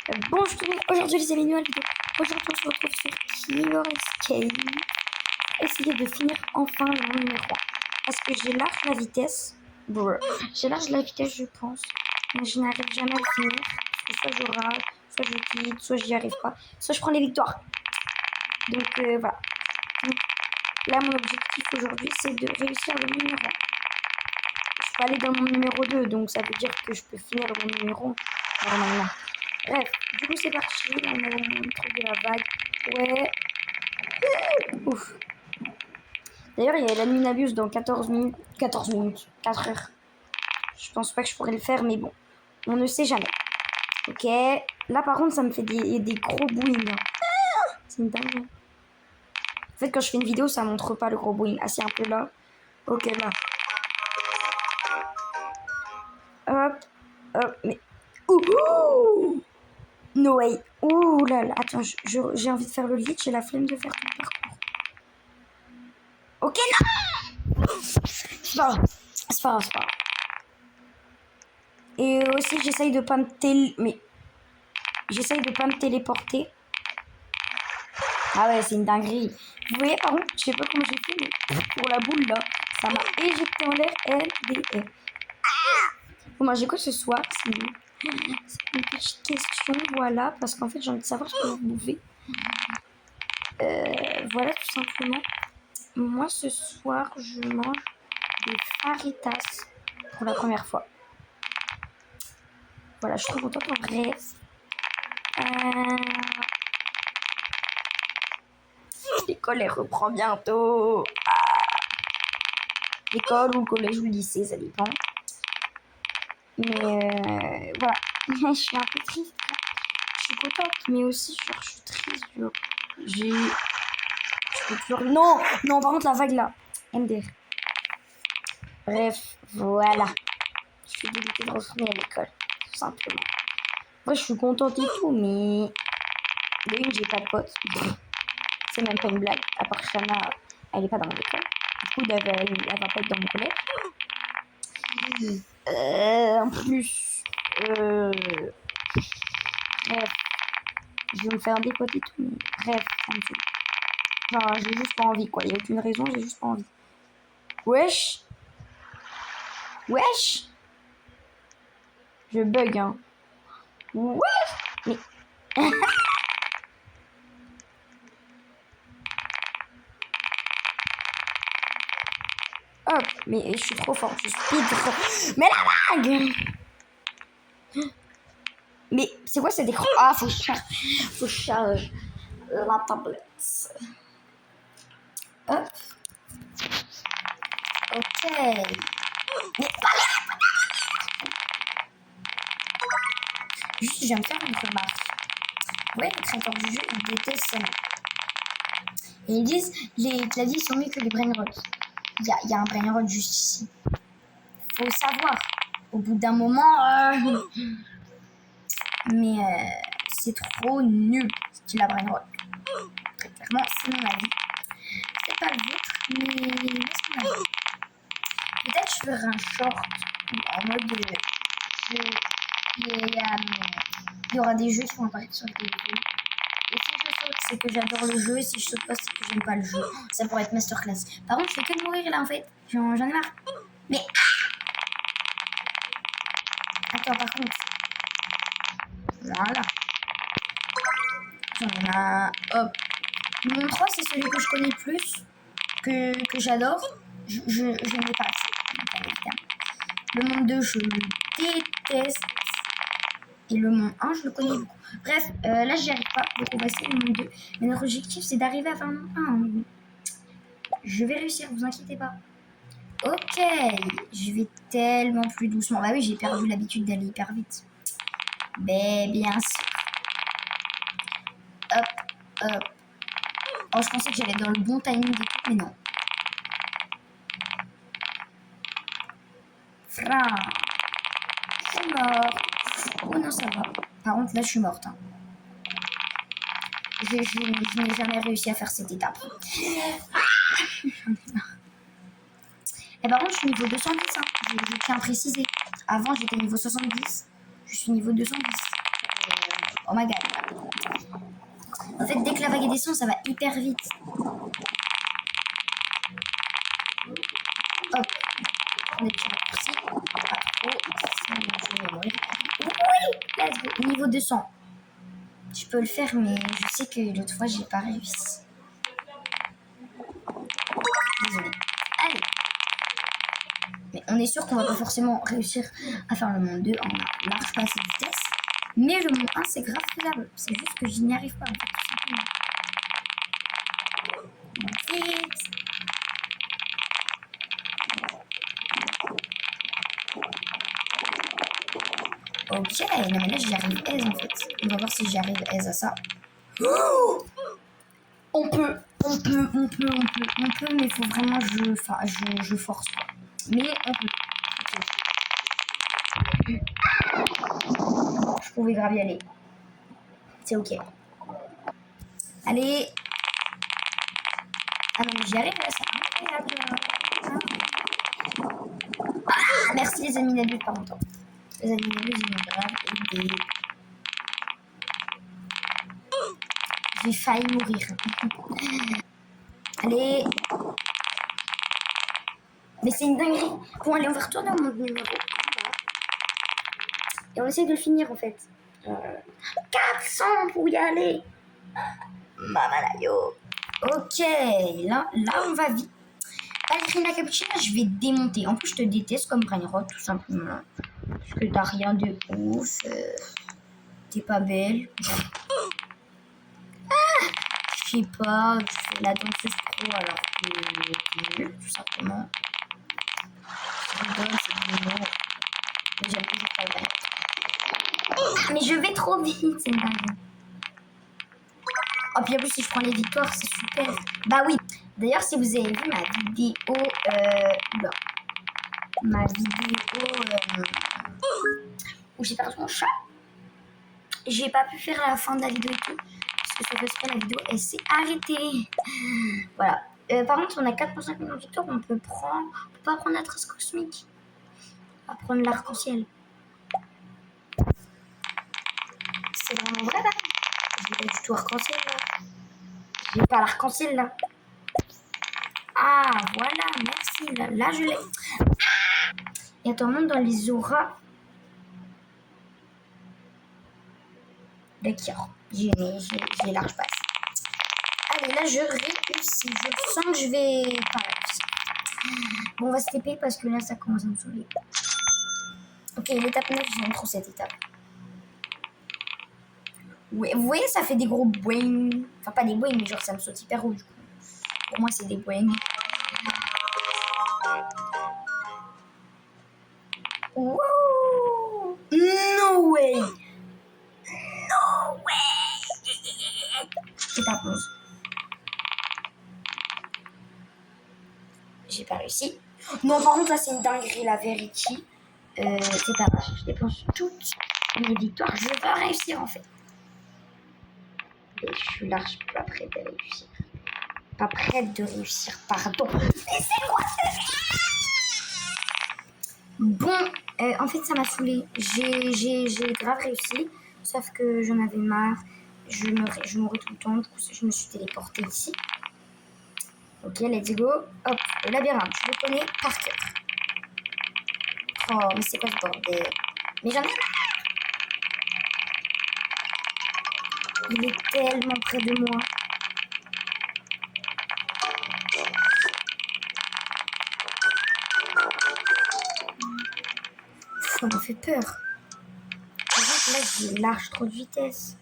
Bonjour tout le monde, aujourd'hui les amis, nouvelle vidéo. Aujourd'hui on se retrouve sur Killer Escape. Essayer de finir enfin le monde numéro 1. Parce que j'ai large la vitesse. J'ai large la vitesse je pense. Mais je n'arrive jamais à le finir. Parce que soit je rage, soit je quitte, soit j'y arrive pas. Soit je prends les victoires. Donc voilà. Donc, là mon objectif aujourd'hui c'est de réussir le monde numéro 1. Je peux aller dans le monde numéro 2. Donc ça veut dire que je peux finir le monde numéro 1 normalement. Bref, du coup c'est parti, là on a le truc de la vague. Ouais. Ouf. D'ailleurs il y a la nuit Nabius dans 14 minutes. 14 minutes. 4 heures. Je pense pas que je pourrais le faire, mais bon. On ne sait jamais. Ok. Là par contre ça me fait des gros bouilles. C'est une dingue. En fait quand je fais une vidéo ça montre pas le gros bouillie. Ah c'est un peu là. Ok là. Hop. Hop. Mais. Ouh. No way. Ouh là là. Attends, j'ai envie de faire le glitch, j'ai la flemme de faire tout le parcours. Ok, non. C'est pas grave. C'est pas grave, c'est pas grave. Et aussi, j'essaye de pas me j'essaye de pas me téléporter. Ah ouais, c'est une dinguerie. Vous voyez, par contre, je sais pas comment j'ai fait, mais pour la boule, là, ça m'a éjecté en l'air, LDR. Bon, moi, j'ai quoi ce soir? C'est une petite question, voilà, parce qu'en fait, j'ai envie de savoir ce que vous bouffer. Voilà, tout simplement. Moi, ce soir, je mange des faritas pour la première fois. Voilà, je suis trop contente en vrai. L'école, elle reprend bientôt. L'école ou le collège ou le lycée, ça dépend. Mais voilà, je suis un peu triste. Je suis contente, mais aussi je suis triste. Je peux toujours... Non, non, par contre, la vague là. MDR. Bref, voilà. Je suis dégoûtée de retourner à l'école, tout simplement. Moi, je suis contente et tout, mais... De une, j'ai pas de potes. C'est même pas une blague. À part Shana, elle est pas dans mon école. Du coup, elle va pas être dans mon collège. En plus, bref, je vais me faire des potes et tout, mais bref, ça me saoule. Genre, j'ai juste pas envie, quoi. Il y a aucune raison, j'ai juste pas envie. Wesh. Wesh. Je bug, hein. Wesh. Mais... Hop, mais je suis trop fort, je speed. Mais la vague. Mais c'est quoi cet écran? Ah, faut que je charge la tablette. Hop. Ok. Mais juste, je viens de faire une remarque. Ouais, les créateurs du jeu, ils détestent ça. Et ils disent, les claviers sont mieux que les brain rot. Il y a un brain rot juste ici. Faut savoir. Au bout d'un moment, mais c'est trop nul ce qu'il a brain rot. Très clairement, c'est mon avis. C'est pas le vôtre, mais c'est mon avis. Peut-être je ferai un short en mode il y aura des jeux qui vont apparaître sur le téléphone. Et si je saute, c'est que j'adore le jeu. Et si je saute pas, c'est que j'aime pas le jeu. Ça pourrait être masterclass. Par contre, je fais que de mourir là en fait. J'en ai marre. Mais. Attends, par contre. Voilà. J'en ai marre. Hop. Le monde 3, c'est celui que je connais le plus. Que j'adore. Je n'ai pas accès. Le monde 2, je le déteste. Et le monde 1, je le connais beaucoup. Bref, là, j'y arrive pas. Donc, on va essayer le monde 2. Mais notre objectif, c'est d'arriver à faire le monde 1. Je vais réussir, vous inquiétez pas. Ok, je vais tellement plus doucement. Bah oui, j'ai perdu l'habitude d'aller hyper vite. Mais bien sûr. Hop, hop. Oh, je pensais que j'allais dans le bon timing et tout, mais non. Frein. Je suis morte. Oh non, ça va. Par contre, là, je suis morte. Hein. Je n'ai jamais réussi à faire cette étape. Et par contre, je suis niveau 210. Hein. Je tiens à préciser. Avant, j'étais niveau 70. Je suis niveau 210. Oh my god. En fait, dès que la vague est descend, ça va hyper vite. Hop. On est sur raccourci. Pas trop. Sinon, je vais mourir. Oui! Let's go. Niveau 200. Je peux le faire, mais je sais que l'autre fois, j'ai pas réussi. Désolée. Allez. Mais on est sûr qu'on va pas forcément réussir à faire le monde 2 en large pas assez de vitesse. Mais le monde 1, c'est grave faisable. C'est juste que je n'y arrive pas, en fait, tout simplement. Vite. Ok, non mais là j'y arrive aise en fait. On va voir si j'y arrive aise à ça. Oh, on peut, mais il faut vraiment je force quoi. Mais on peut. Okay. Je pouvais grave y aller. C'est ok. Allez. Ah non mais j'y arrive là ça. Ah, merci les amis d'adultes par mon temps. Les amis d'adultes ils m'ont grave aidé. J'ai failli mourir. Allez. Mais c'est une dinguerie. Bon, allez, on va retourner au monde numéro 1. Et on essaie de le finir, en fait. 400 pour y aller. Mamalayo. Ok, là, on va vite. Ballerina Cappuccina, je vais démonter. En plus, je te déteste comme Brainrot, tout simplement. Parce que t'as rien de ouf. T'es pas belle. Je sais pas, je fais la danseuse pro alors que t'es nulle, tout simplement. Je rigole, c'est mignon. Mais j'aime toujours pas le mais je vais trop vite, c'est une dingue. Oh, puis en plus, si je prends les victoires, c'est super. Bah oui. D'ailleurs, si vous avez vu ma vidéo... Oula. Ma vidéo... où j'ai perdu mon chat. J'ai pas pu faire la fin de la vidéo et tout. Parce que sur Facebook, la vidéo, elle s'est arrêtée. Voilà. Par contre, on a 4,5 millions de victoires. On peut prendre... On peut pas prendre la trace cosmique. On va prendre l'arc-en-ciel. C'est vraiment vrai, là. J'ai pas du tout arc-en-ciel, là. J'ai pas l'arc-en-ciel, là. Ah, voilà, merci. Là je l'ai. Et attends, monte dans les auras. D'accord. J'ai large passe. Allez, là, je réussis. Je sens que je vais pas réussir. Bon, on va se TP parce que là, ça commence à me saouler. Ok, l'étape 9, j'aime trop cette étape. Ouais, vous voyez, ça fait des gros boing. Enfin, pas des boing, mais genre, ça me saute hyper haut, du coup. Pour moi, c'est des boing. Wouh! No way! No way! Étape 11. J'ai pas réussi. Non, par contre, là, c'est une dinguerie, la Verity. C'est pas grave. Je dépense toutes mes victoires. Je vais réussir, en fait. Et je suis large, pas prête de réussir. Pas prête de réussir, pardon. Laissez-moi bon, en fait, ça m'a saoulée. J'ai grave réussi. Sauf que j'en avais marre. Je mourais tout le temps. Du coup, je me suis téléportée ici. Ok, let's go. Hop, le labyrinthe. Je le connais par cœur. Oh, mais c'est quoi ce bordel? Mais j'en ai marre. Il est tellement près de moi. Ça m'a fait peur. Par contre, là, j'ai large trop de vitesse.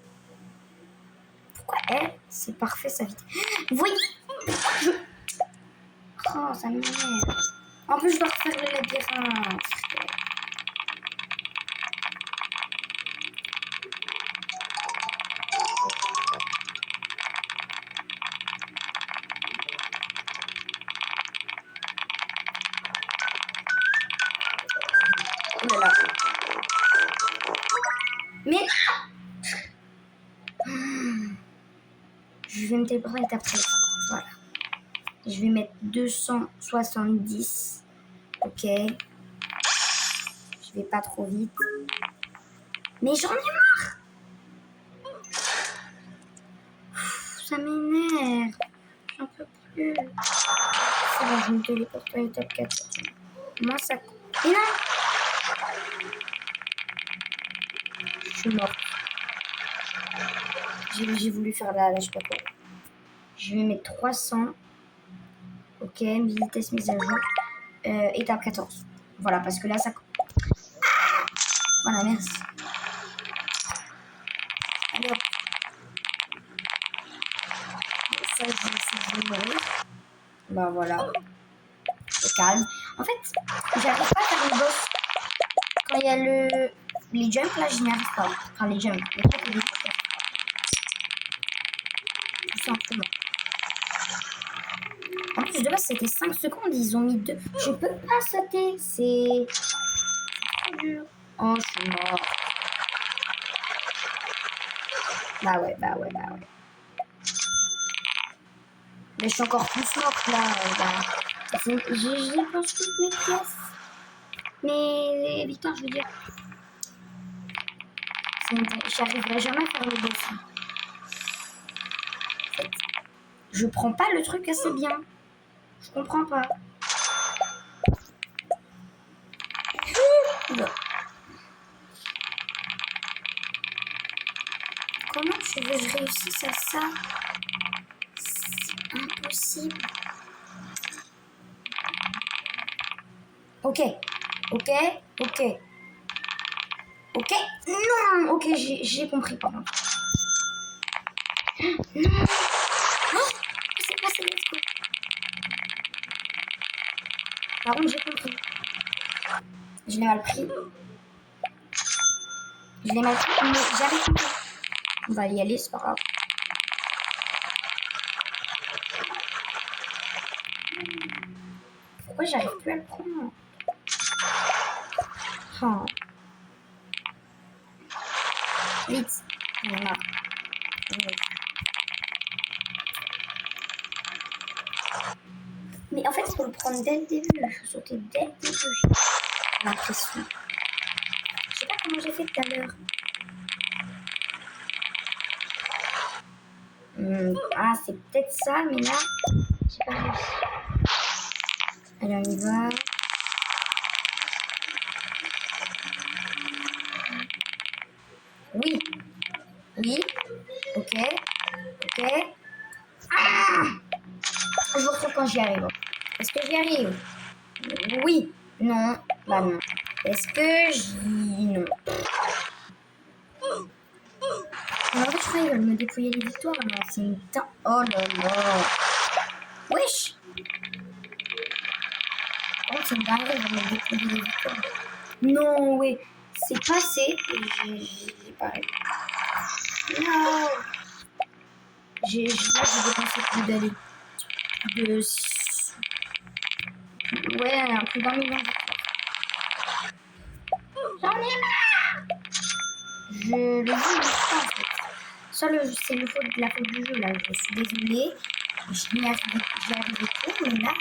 Pourquoi elle? C'est parfait, sa vitesse. Vous voyez? Oh, ça m'énerve. En plus, je dois refaire le labyrinthe. Oh là là. Mais... Je vais me téléporter à l'étape 13. Voilà. Je vais mettre 270. Ok. Je vais pas trop vite. Mais j'en ai marre. ça m'énerve. J'en peux plus. Ça va, je me téléporte à l'étape 4. Moi, ça... Et non! Je suis morte. J'ai voulu faire la je sais pas quoi. Je vais mettre 300. Ok, vitesse mise à jour. Étape 14. Voilà, parce que là, ça... Voilà, merci. Allez hop. Ça, je vais mourir. Bah voilà. C'est calme. En fait, j'arrive pas à faire le boss. Quand il y a les jumps, là, je n'y arrive pas. Enfin, les jumps. Les trucs, les trucs. Tout simplement. En plus, de base, c'était 5 secondes. Ils ont mis 2. Je peux pas sauter. C'est trop dur. Oh, je suis mort. Bah ouais. Mais je suis encore plus morte, là. Je dépense toutes mes pièces. Mais Victor, je veux dire... J'arriverai jamais à faire le boss. En fait, je prends pas le truc assez bien. Je comprends pas. Comment tu veux que je réussisse à ça? C'est impossible. Ok. Non. Ok, j'ai compris, par contre. Non. Oh, c'est passé, let's go. Par contre, j'ai compris. Je l'ai mal pris. Mais j'avais compris. On va y aller, c'est pas grave. Pourquoi j'arrive plus à le prendre? Oh. Vite. J'en ai marre. Mais en fait, il faut le prendre dès le début. Il faut sauter dès le début. J'ai l'impression. Je sais pas comment j'ai fait tout à l'heure. Ah, c'est peut-être ça, mais là, j'ai pas réussi. Allez, on y va. Oui. Ok. Ah, je vous retrouve quand j'y arrive. Est-ce que j'y arrive? Oui. Non. Bah non. Est-ce que j'y... Non. Alors, je crois qu'ils veulent me dépouiller les victoires. Non, c'est une temps. Oh là là. Wesh. Oh, c'est une dinguerie, ils veulent me dépouiller les victoires. Non, oui. C'est passé. J'ai pas réussi. Non. J'ai dépensé plus d'aller. Ouais, plus d'un million de victoires. J'en ai marre. Le jeu est pas en fait. Ça, c'est la faute du jeu là. Je suis désolée. J'y arrivais trop, mais là.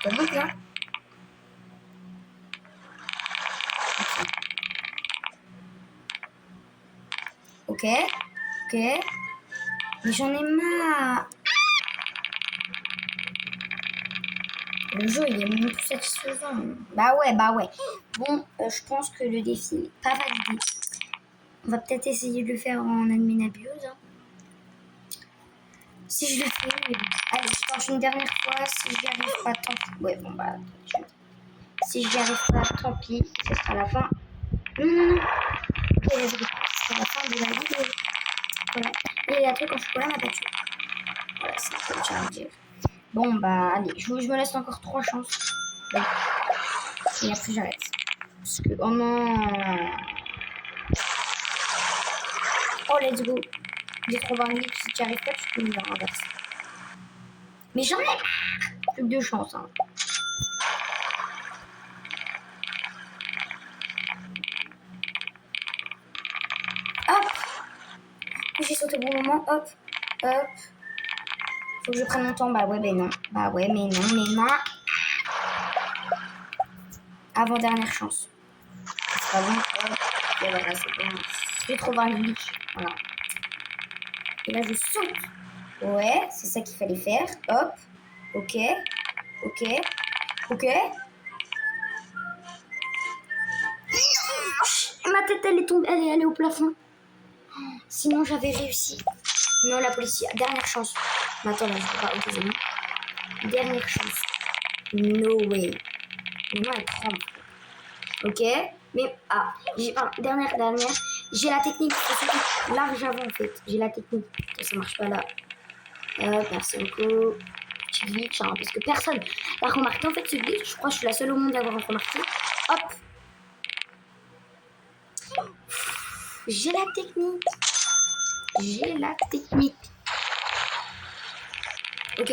C'est bon là. Ok. Mais j'en ai marre. Le jeu, il est même plus satisfaisant. Bah ouais. Bon, je pense que le défi n'est pas validé. On va peut-être essayer de le faire en admin abuse. Hein. Si je le fais, mais bon. Allez, je tente une dernière fois. Si j'y arrive pas, tant pis. Ouais, bon, bah, si j'y arrive pas, tant pis. Ce sera la fin. Non. Ok, ce sera la fin de la vidéo. Voilà. Et la truc en chocolat m'a pas tué. Voilà, c'est ce que j'ai à dire. Bon, bah, allez, je me laisse encore 3 chances. Bon. Et après, j'arrête. Parce que, oh non. Oh, let's go. J'ai trouvé un glitch. Si tu n'y arrives pas, tu peux me le renverser. Mais j'en ai plus que 2 chances. Hein. Hop. J'ai sauté au bon moment. Hop. Faut que je prenne mon temps. Bah ouais, mais non. Avant-dernière chance. C'est pas bon. Et voilà, c'est bon. J'ai trouvé un glitch. Voilà. Et là, je saute. Ouais, c'est ça qu'il fallait faire. Hop. Ok. Ok. Ok. Ma tête, elle est tombée. Elle est allée au plafond. Sinon, j'avais réussi. Non, la police. Dernière chance. Mais attends, là, je peux pas. Ok, c'est bon. Dernière chance. No way. Mais moi, elle tremble. Ok. Mais, dernière. J'ai la technique. C'est large avant, en fait. J'ai la technique. Ça marche pas là. Merci beaucoup. Petit glitch, hein, parce que personne l'a remarqué. En fait, ce glitch, je crois que je suis la seule au monde à l'avoir remarqué. Hop. J'ai la technique. Ok.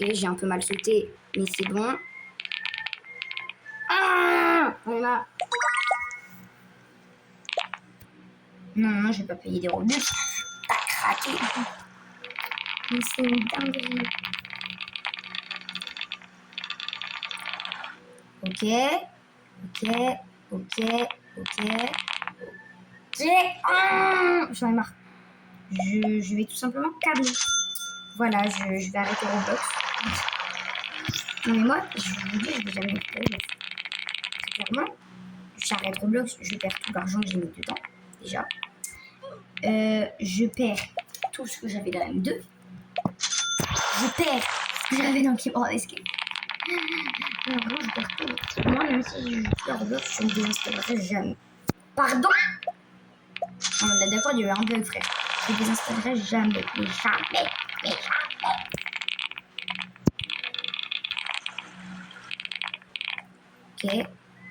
Ok, j'ai un peu mal sauté, mais c'est bon. Ah, voilà. Non, je vais pas payer des Robux. T'as craqué. Mais c'est une dinguerie. Ok. J'en ai marre. Je vais tout simplement câbler. Voilà, je vais arrêter Roblox. Non mais moi, je vous dis, je vais jamais récupérer. Clairement, j'arrête Roblox, je perds tout l'argent que j'ai mis dedans, déjà. Je perds tout ce que j'avais dans M2. Je perds ce que j'avais dans Keyboard Escape. Vraiment, je perds tout. Moi, même si je joue à Roblox, je ne désinstallerai jamais. Pardon? On est d'accord, il y a eu un bug, frère. Je ne désinstallerai jamais. Mais jamais. Ok.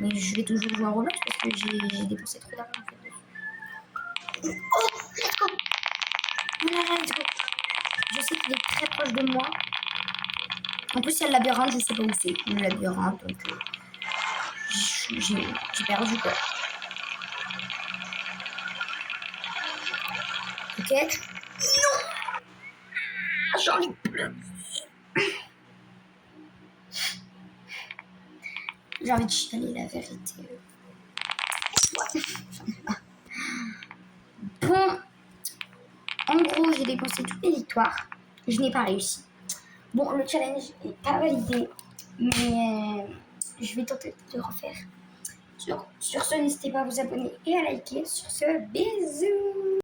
Mais je vais toujours jouer à Roblox parce que j'ai dépensé trop d'argent. Oh, let's go. Let's go. Je sais qu'il est très proche de moi. En plus, il y a le labyrinthe, je sais pas où c'est. Le labyrinthe, donc j'ai perdu quoi. Ok. Non. J'ai envie de pleurer. J'ai envie de chialer la vérité. Ouais, j'en ai marre. Bon, en gros, j'ai dépensé toutes mes victoires. Je n'ai pas réussi. Bon, le challenge n'est pas validé, mais je vais tenter de le refaire. Sur ce, n'hésitez pas à vous abonner et à liker. Sur ce, bisous.